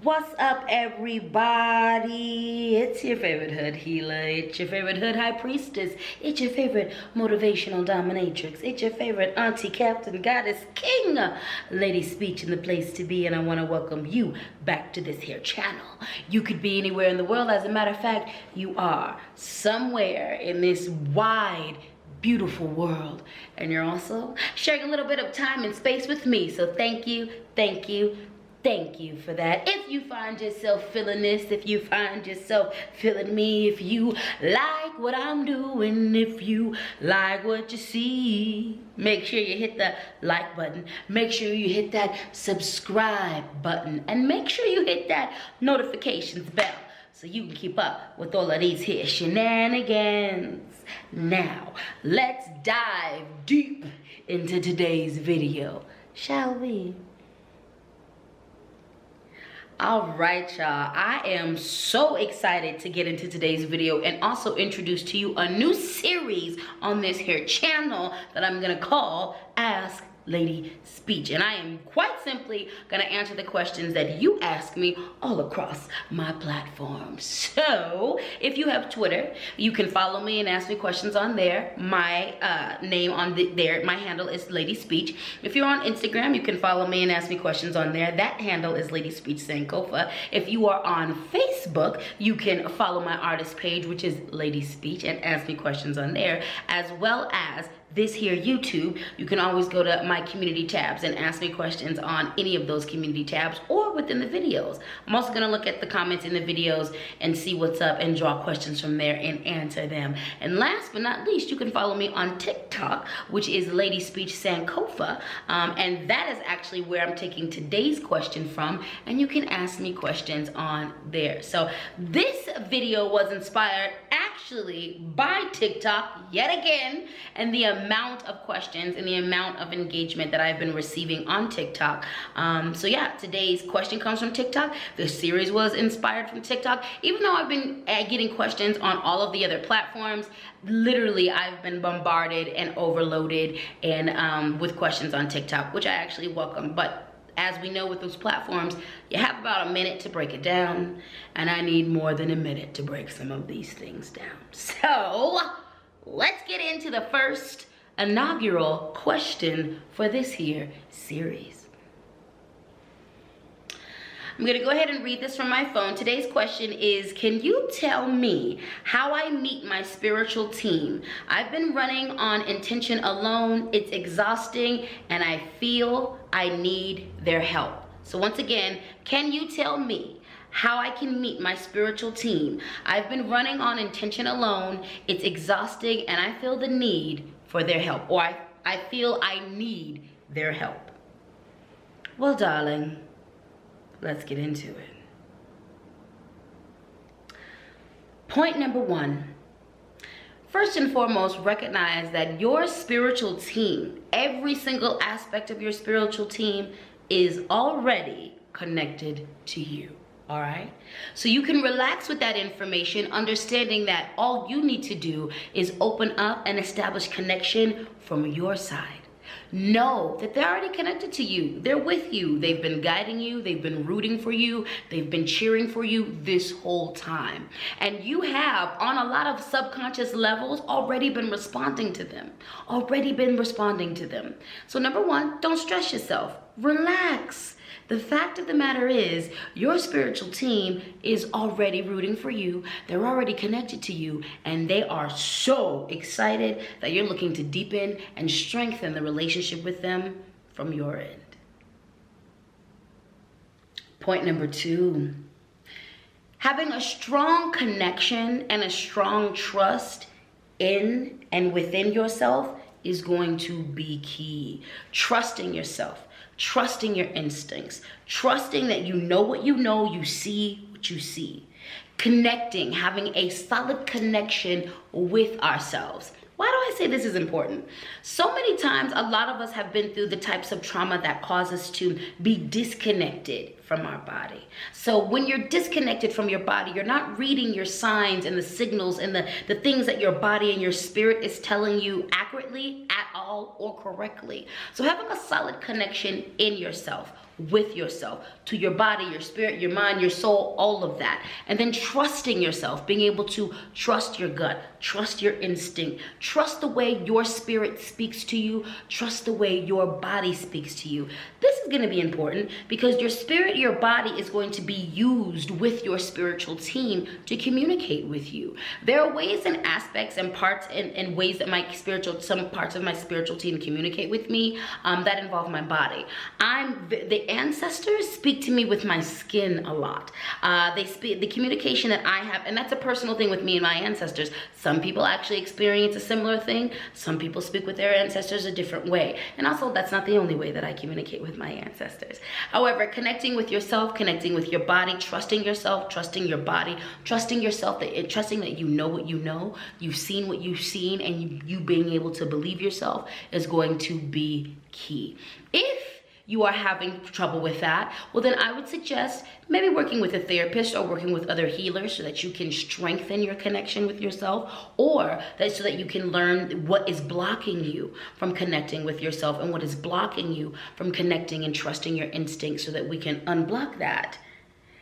What's up, everybody? It's your favorite hood healer. It's your favorite hood high priestess. It's your favorite motivational dominatrix. It's your favorite auntie, captain, goddess, king, LadySpeech in the place to be. And I want to welcome you back to this here channel. You could be anywhere in the world. As a matter of fact, you are somewhere in this wide, beautiful world, and you're also sharing a little bit of time and space with me. So thank you, thank you, thank you for that. If you find yourself feeling this, if you find yourself feeling me, if you like what I'm doing, if you like what you see, make sure you hit the like button, make sure you hit that subscribe button, and make sure you hit that notifications bell so you can keep up with all of these here shenanigans. Now, let's dive deep into today's video, shall we? All right, y'all, I am so excited to get into today's video and also introduce to you a new series on this here channel that I'm gonna call Ask LadySpeech, and I am quite simply gonna answer the questions that you ask me all across my platform. So if you have Twitter, you can follow me and ask me questions on there. My name on there, my handle is LadySpeech. If you're on Instagram, you can follow me and ask me questions on there. That handle is LadySpeech Sankofa. If you are on Facebook, you can follow my artist page, which is LadySpeech, and ask me questions on there, as well as this here YouTube. You can always go to my community tabs and ask me questions on any of those community tabs or within the videos. I'm also going to look at the comments in the videos and see what's up and draw questions from there and answer them. And last but not least, you can follow me on TikTok, which is LadySpeech Sankofa, and that is actually where I'm taking today's question from, and you can ask me questions on there. So this video was inspired actually by TikTok yet again, and the amount of questions and the amount of engagement that I've been receiving on TikTok. So yeah, today's question comes from TikTok. The series was inspired from TikTok. Even though I've been getting questions on all of the other platforms, literally I've been bombarded and overloaded and with questions on TikTok, which I actually welcome. But as we know with those platforms, you have about a minute to break it down, and I need more than a minute to break some of these things down. So let's get into the first inaugural question for this here series. I'm gonna go ahead and read this from my phone. Today's question is, can you tell me how I meet my spiritual team? I've been running on intention alone. It's exhausting and I feel I need their help. So once again, can you tell me how I can meet my spiritual team? I've been running on intention alone. It's exhausting and I feel the need for their help, or I feel I need their help. Well, darling, let's get into it. Point number one. First and foremost, recognize that your spiritual team, every single aspect of your spiritual team, is already connected to you. All right, so you can relax with that information, understanding that all you need to do is open up and establish connection from your side. Know that they're already connected to you. They're with you. They've been guiding you. They've been rooting for you. They've been cheering for you this whole time. And you have, on a lot of subconscious levels, already been responding to them. So number one, don't stress yourself. Relax. The fact of the matter is, your spiritual team is already rooting for you. They're already connected to you, and they are so excited that you're looking to deepen and strengthen the relationship with them from your end. Point number two, having a strong connection and a strong trust in and within yourself is going to be key. Trusting yourself. Trusting your instincts, trusting that you know what you know, you see what you see. Connecting, having a solid connection with ourselves. Why do I say this is important? So many times, a lot of us have been through the types of trauma that cause us to be disconnected from our body. So when you're disconnected from your body, you're not reading your signs and the signals and the things that your body and your spirit is telling you accurately at all or correctly. So having a solid connection in yourself with yourself, to your body, your spirit, your mind, your soul, all of that. And then trusting yourself, being able to trust your gut, trust your instinct, trust the way your spirit speaks to you, trust the way your body speaks to you. This is going to be important because your spirit, your body is going to be used with your spiritual team to communicate with you. There are ways and aspects and parts and ways that some parts of my spiritual team communicate with me that involve my body. The ancestors speak to me with my skin a lot. The communication that I have, and that's a personal thing with me and my ancestors. Some people actually experience a similar thing. Some people speak with their ancestors a different way. And also, that's not the only way that I communicate with my ancestors. However, connecting with yourself, connecting with your body, trusting yourself, trusting your body, trusting yourself, trusting that you know what you know, you've seen what you've seen, and you being able to believe yourself is going to be key. If you are having trouble with that, well then I would suggest maybe working with a therapist or working with other healers so that you can strengthen your connection with yourself, or so that you can learn what is blocking you from connecting with yourself and what is blocking you from connecting and trusting your instincts, so that we can unblock that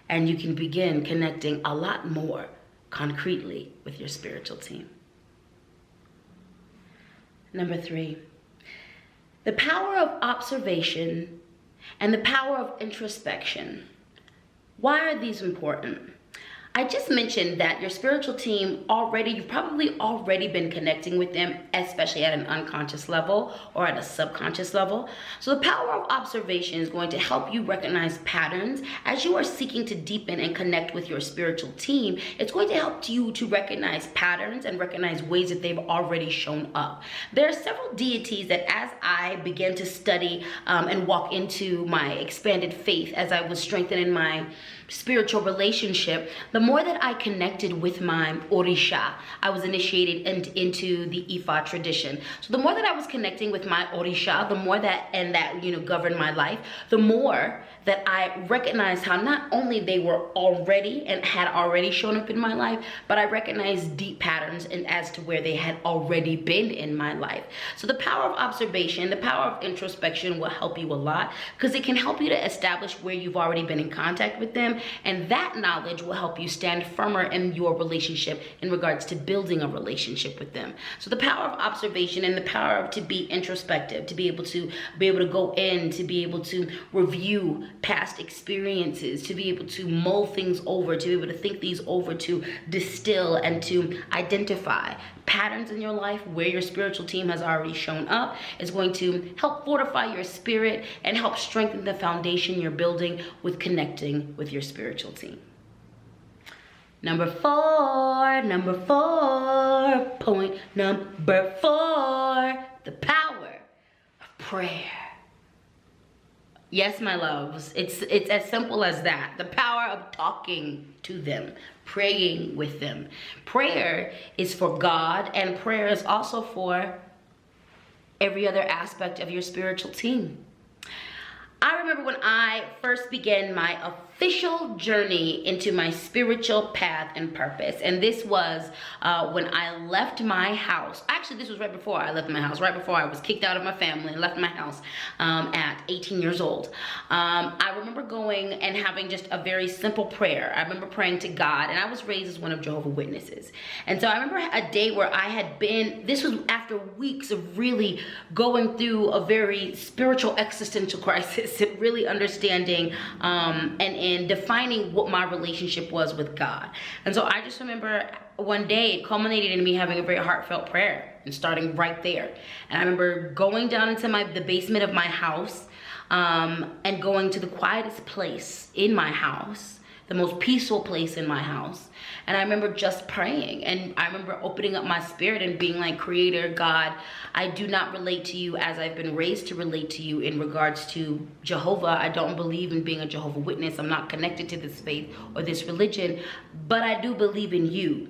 and you can begin connecting a lot more concretely with your spiritual team. Number 3. The power of observation and the power of introspection. Why are these important? I just mentioned that your spiritual team you've probably already been connecting with them, especially at an unconscious level or at a subconscious level. So the power of observation is going to help you recognize patterns as you are seeking to deepen and connect with your spiritual team. It's going to help you to recognize patterns and recognize ways that they've already shown up. There are several deities that, as I began to study and walk into my expanded faith, as I was strengthening my spiritual relationship, the more that I connected with my Orisha, I was initiated into the Ifa tradition. So the more that I was connecting with my Orisha, the more that governed my life, the more that I recognized how not only they were already and had already shown up in my life, but I recognized deep patterns and as to where they had already been in my life. So the power of observation, the power of introspection will help you a lot, because it can help you to establish where you've already been in contact with them, and that knowledge will help you stand firmer in your relationship in regards to building a relationship with them. So the power of observation and the power to be introspective, to be able to go in, to be able to review past experiences, to be able to mull things over, to be able to think these over, to distill and to identify patterns in your life where your spiritual team has already shown up is going to help fortify your spirit and help strengthen the foundation you're building with connecting with your spiritual team. Number 4, point number 4, the power of prayer. Yes, my loves, it's as simple as that. The power of talking to them, praying with them. Prayer is for God, and prayer is also for every other aspect of your spiritual team. I remember when I first began my official journey into my spiritual path and purpose, and this was when I left my house. Actually, this was right before I left my house, right before I was kicked out of my family and left my house at 18 years old. I remember going and having just a very simple prayer. I remember praying to God, and I was raised as one of Jehovah's Witnesses. And so I remember a day where I had been, this was after weeks of really going through a very spiritual existential crisis and really understanding and defining what my relationship was with God. And so I just remember one day it culminated in me having a very heartfelt prayer and starting right there. And I remember going down into the basement of my house and going to the quietest place in my house, the most peaceful place in my house. And I remember just praying, and I remember opening up my spirit and being like, Creator God, I do not relate to you as I've been raised to relate to you in regards to Jehovah. I don't believe in being a Jehovah Witness. I'm not connected to this faith or this religion, but I do believe in you.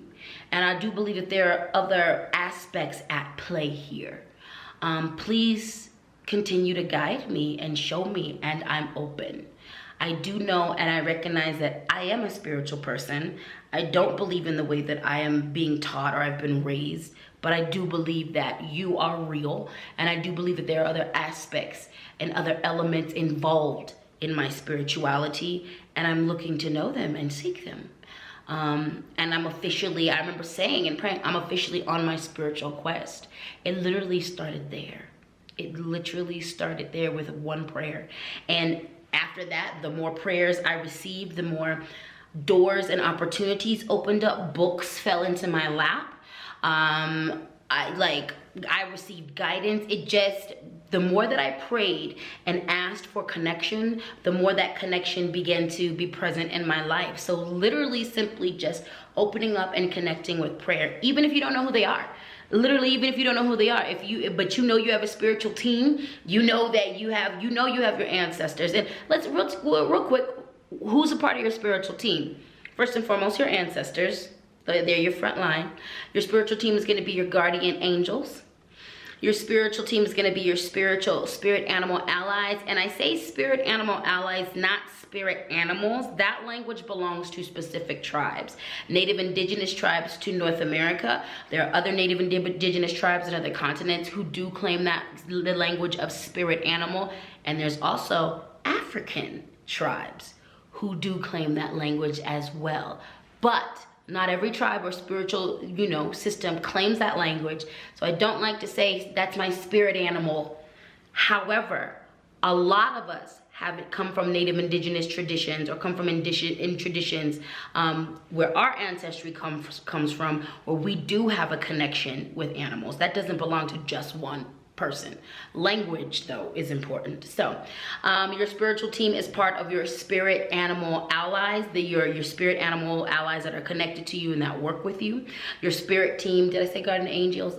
And I do believe that there are other aspects at play here. Please continue to guide me and show me, and I'm open. I do know and I recognize that I am a spiritual person. I don't believe in the way that I am being taught or I've been raised, but I do believe that you are real, and I do believe that there are other aspects and other elements involved in my spirituality, and I'm looking to know them and seek them. And I'm officially, I remember saying and praying, I'm officially on my spiritual quest. It literally started there. It literally started there with one prayer. And after that, the more prayers I received, the more doors and opportunities opened up, books fell into my lap. I received guidance. The more that I prayed and asked for connection, the more that connection began to be present in my life. So literally simply just opening up and connecting with prayer, even if you don't know who they are. Literally, even if you don't know who they are, but you know you have a spiritual team, you know that you have your ancestors. And let's real quick, who's a part of your spiritual team? First and foremost, your ancestors. They're your front line. Your spiritual team is going to be your guardian angels. Your spiritual team is going to be your spirit animal allies. And I say spirit animal allies, not spirit animals. That language belongs to specific tribes. Native indigenous tribes to North America. There are other native indigenous tribes in other continents who do claim the language of spirit animal. And there's also African tribes who do claim that language as well. But not every tribe or spiritual, system claims that language. So I don't like to say that's my spirit animal. However, a lot of us have it come from native indigenous traditions or come from in traditions where our ancestry comes from, where we do have a connection with animals. That doesn't belong to just one person. Language, though, is important. So your spiritual team is part of your spirit animal allies, your spirit animal allies that are connected to you and that work with you. Your spirit team, did I say guardian angels?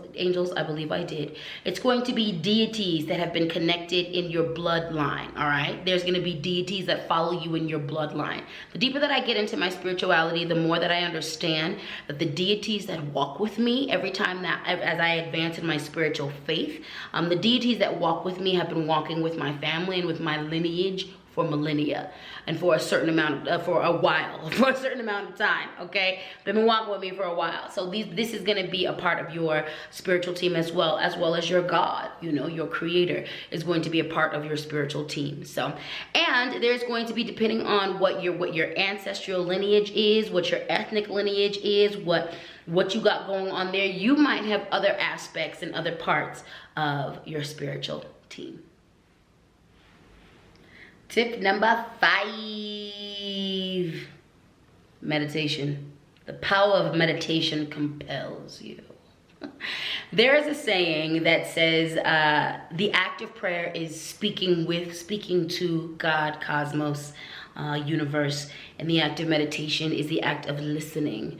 I believe I did. It's going to be deities that have been connected in your bloodline, all right? There's going to be deities that follow you in your bloodline. The deeper that I get into my spirituality, the more that I understand that the deities that walk with me every time that as I advance in my spiritual faith, the deities that walk with me have been walking with my family and with my lineage for millennia and for a certain amount of, for a certain amount of time, okay? They've been walking with me for a while. So this is gonna be a part of your spiritual team as well as your God, your creator is going to be a part of your spiritual team. So, and there's going to be, depending on what your ancestral lineage is, what your ethnic lineage is, what you got going on there, you might have other aspects and other parts of your spiritual team. Tip number 5, meditation. The power of meditation compels you. There is a saying that says the act of prayer is speaking to God, cosmos, universe, and the act of meditation is the act of listening,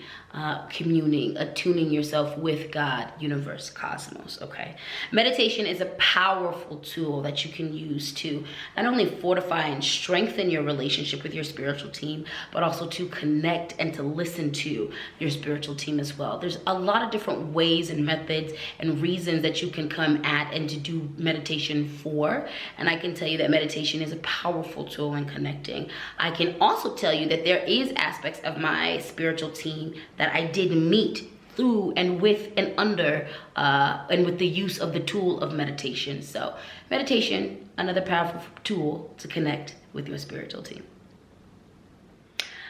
communing, attuning yourself with God, universe, cosmos, okay? Meditation is a powerful tool that you can use to not only fortify and strengthen your relationship with your spiritual team, but also to connect and to listen to your spiritual team as well. There's a lot of different ways and methods and reasons that you can come at and to do meditation for, and I can tell you that meditation is a powerful tool in connecting. I can also tell you that there is aspects of my spiritual team that I did meet through and with and under and with the use of the tool of meditation. So meditation, another powerful tool to connect with your spiritual team.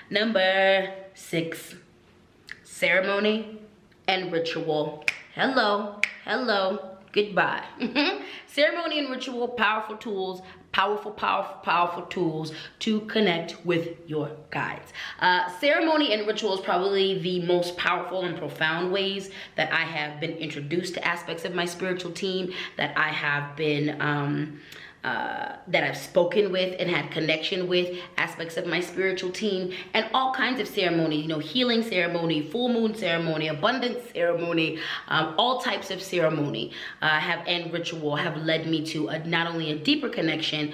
Number 6, ceremony and ritual. Hello, goodbye. Ceremony and ritual, powerful tools, powerful tools to connect with your guides. Ceremony and ritual is probably the most powerful and profound ways that I have been introduced to aspects of my spiritual team, that I have been that I've spoken with and had connection with aspects of my spiritual team, and all kinds of ceremony, healing ceremony, full moon ceremony, abundance ceremony, all types of ceremony and ritual have led me to not only a deeper connection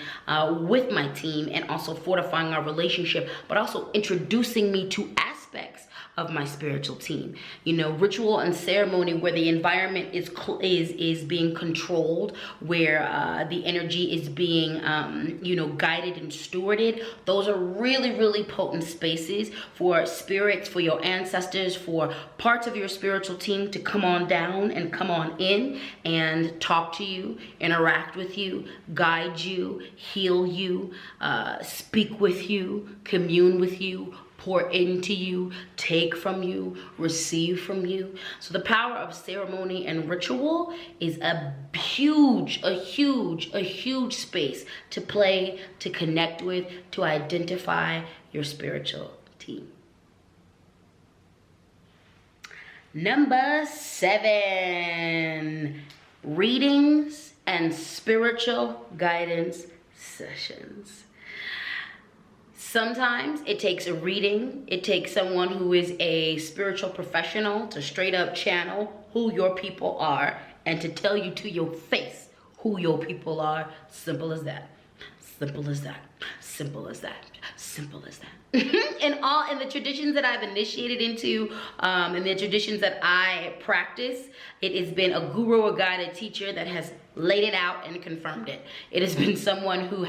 with my team and also fortifying our relationship, but also introducing me to aspects of my spiritual team. You know, ritual and ceremony where the environment is being controlled, where the energy is being you know, guided and stewarded. Those are really potent spaces for spirits, for your ancestors, for parts of your spiritual team to come on down and come on in and talk to you, interact with you, guide you, heal you, speak with you, commune with you, pour into you, take from you, receive from you. So the power of ceremony and ritual is a huge space to play, to connect with, to identify your spiritual team. Number 7, readings and spiritual guidance sessions. Sometimes it takes a reading. It takes someone who is a spiritual professional to straight up channel who your people are and to tell you to your face who your people are. Simple as that. Simple as that. Simple as that. Simple as that. In the traditions that I've initiated into, and the traditions that I practice, it has been a guru or guided teacher that has laid it out and confirmed it. It has been someone who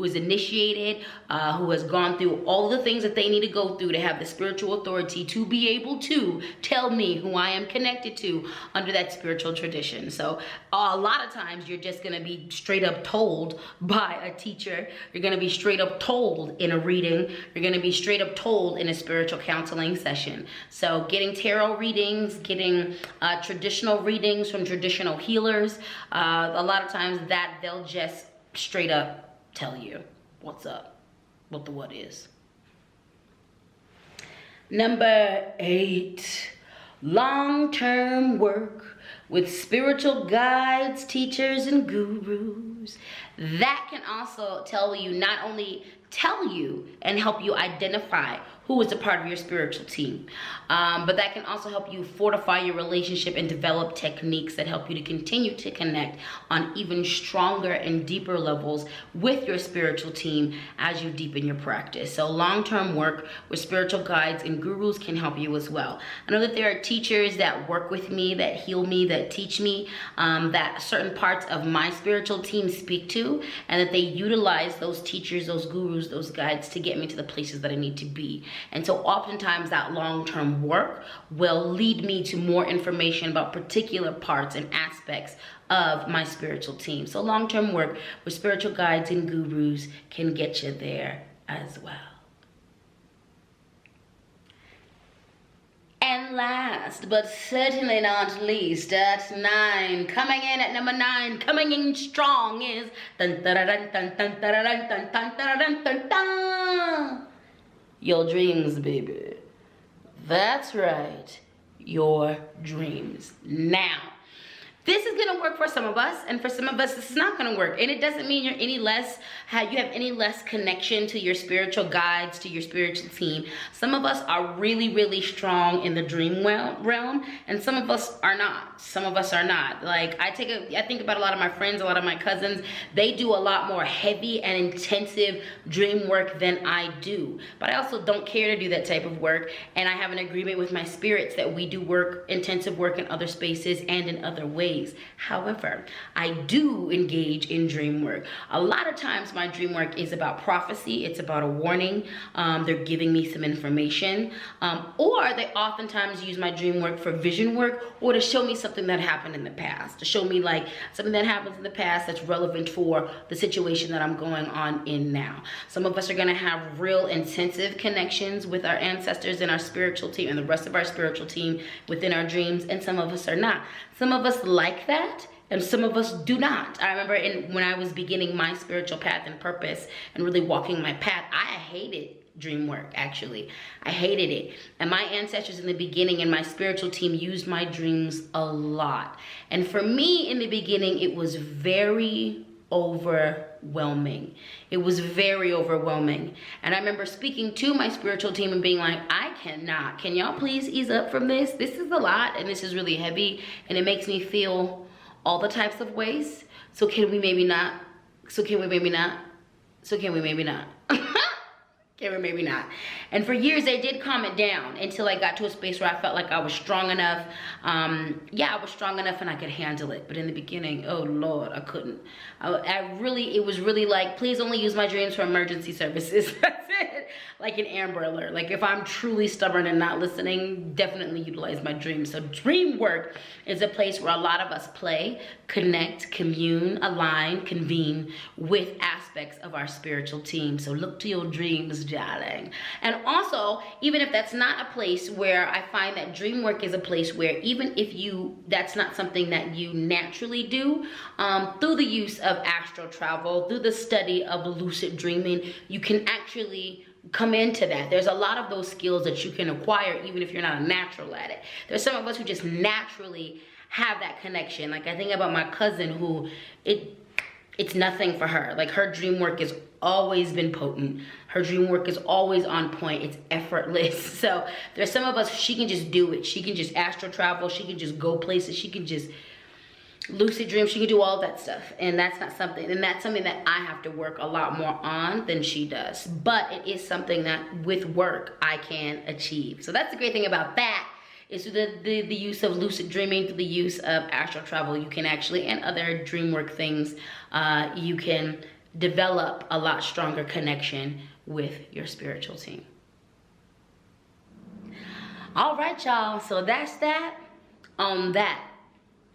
is initiated, who has gone through all the things that they need to go through to have the spiritual authority to be able to tell me who I am connected to under that spiritual tradition. So a lot of times you're just going to be straight up told by a teacher. You're going to be straight up told in a reading. You're going to be straight up told in a spiritual counseling session. So getting tarot readings, getting traditional readings from traditional healers, a lot of times that they'll just straight up tell you what's up, what the what is. Number 8, long-term work with spiritual guides, teachers, and gurus. That can also tell you, not only tell you and help you identify who is a part of your spiritual team, but that can also help you fortify your relationship and develop techniques that help you to continue to connect on even stronger and deeper levels with your spiritual team as you deepen your practice. So long-term work with spiritual guides and gurus can help you as well. I know that there are teachers that work with me, that heal me, that teach me, that certain parts of my spiritual team speak to, and that they utilize those teachers, those gurus, those guides to get me to the places that I need to be. And so oftentimes that long-term work will lead me to more information about particular parts and aspects of my spiritual team. So long-term work with spiritual guides and gurus can get you there as well. And last, but certainly not least, at 9, coming in at number 9, coming in strong is dun, dun, dun, dun, dun, dun, dun, dun, dun, dun, dun, dun. Your dreams, baby. That's right, your dreams. Now, this is gonna work for some of us, and for some of us, this is not gonna work. And it doesn't mean you have any less connection to your spiritual guides, to your spiritual team. Some of us are really strong in the dream realm, and some of us are not. Some of us are not. Like, I think about a lot of my friends, a lot of my cousins, they do a lot more heavy and intensive dream work than I do. But I also don't care to do that type of work, and I have an agreement with my spirits that we do intensive work in other spaces and in other ways. However, I do engage in dream work. A lot of times my dream work is about prophecy. It's about a warning. They're giving me some information. Or they oftentimes use my dream work for vision work, or to show me something that happened in the past. To show me like something that happens in the past that's relevant for the situation that I'm going on in now. Some of us are gonna have real intensive connections with our ancestors and our spiritual team and the rest of our spiritual team within our dreams, and some of us are not. Some of us like that, and some of us do not. I remember when I was beginning my spiritual path and purpose and really walking my path, I hated dream work, actually. I hated it. And my ancestors in the beginning and my spiritual team used my dreams a lot. And for me in the beginning, it was very overwhelming. It was very overwhelming. And I remember speaking to my spiritual team and being like, I cannot. Can y'all please ease up from this? This is a lot, and this is really heavy, and it makes me feel all the types of ways. So can we maybe not? So can we maybe not? So can we maybe not? Okay, or maybe not. And for years, they did calm it down until I got to a space where I felt like I was strong enough. Yeah, I was strong enough and I could handle it. But in the beginning, oh Lord, I couldn't. It was really like, please only use my dreams for emergency services. That's it. Like an Amber Alert. Like if I'm truly stubborn and not listening, definitely utilize my dreams. So dream work is a place where a lot of us play, connect, commune, align, convene with aspects of our spiritual team. So look to your dreams, darling. And also, even if that's not a place where I find that dream work is a place where even if that's not something that you naturally do, through the use of astral travel, through the study of lucid dreaming, you can actually come into that. There's a lot of those skills that you can acquire even if you're not a natural at it. There's some of us who just naturally have that connection. Like I think about my cousin who it's nothing for her. Like her dream work has always been potent. Her dream work is always on point. It's effortless. So there's some of us, she can just do it. She can just astral travel. She can just go places. She can just lucid dream. She can do all that stuff. And that's something that I have to work a lot more on than she does. But it is something that with work I can achieve. So that's the great thing about that. Is through the use of lucid dreaming, through the use of astral travel, you can actually, and other dream work things, you can develop a lot stronger connection with your spiritual team. All right, y'all, so that's that on that.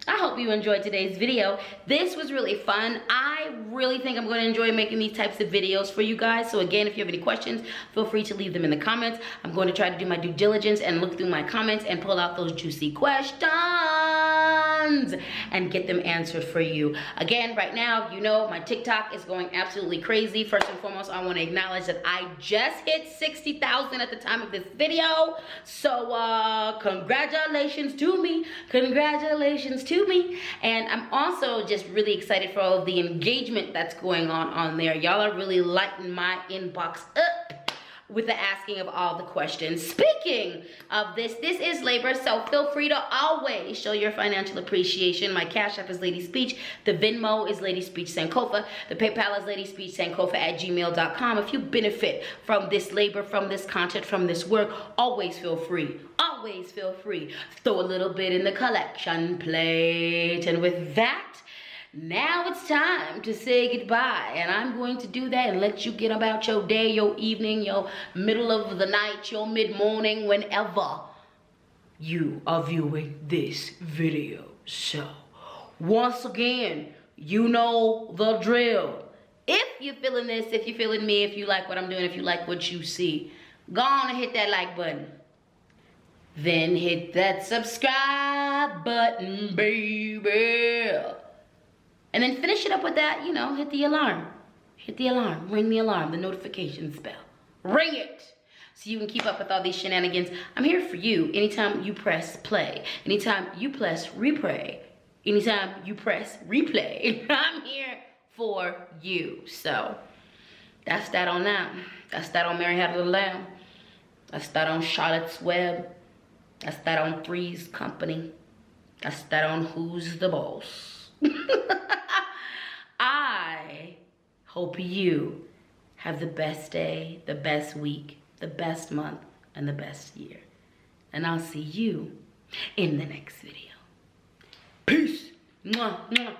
I hope you enjoyed today's video. This was really fun. I really think I'm going to enjoy making these types of videos for you guys. So again, if you have any questions, feel free to leave them in the comments. I'm going to try to do my due diligence and look through my comments and pull out those juicy questions and get them answered for you. Again, right now, you know, my TikTok is going absolutely crazy. First and foremost, I want to acknowledge that I just hit 60,000 at the time of this video. So congratulations to me. Congratulations to me. And I'm also just really excited for all of the engagement that's going on there. Y'all are really lighting my inbox up with the asking of all the questions. Speaking of this is labor, so feel free to always show your financial appreciation. My Cash App is LadySpeech. The Venmo is LadySpeech Sankofa. The PayPal is LadySpeechSankofa@gmail.com. If you benefit from this labor, from this content, from this work, always feel free. Always feel free. Throw a little bit in the collection plate. And with that, now it's time to say goodbye, and I'm going to do that and let you get about your day, your evening, your middle of the night, your mid-morning, whenever you are viewing this video. So, once again, you know the drill. If you're feeling this, if you're feeling me, if you like what I'm doing, if you like what you see, go on and hit that like button. Then hit that subscribe button, baby. And then finish it up with that, you know, hit the alarm. Hit the alarm, ring the alarm, the notifications bell. Ring it! So you can keep up with all these shenanigans. I'm here for you anytime you press play. Anytime you press replay. Anytime you press replay. I'm here for you. So, that's that on that. That's that on Mary Had a Little Lamb. That's that on Charlotte's Web. That's that on Three's Company. That's that on Who's the Boss. I hope you have the best day, the best week, the best month, and the best year. And I'll see you in the next video. Peace. Mwah, mwah.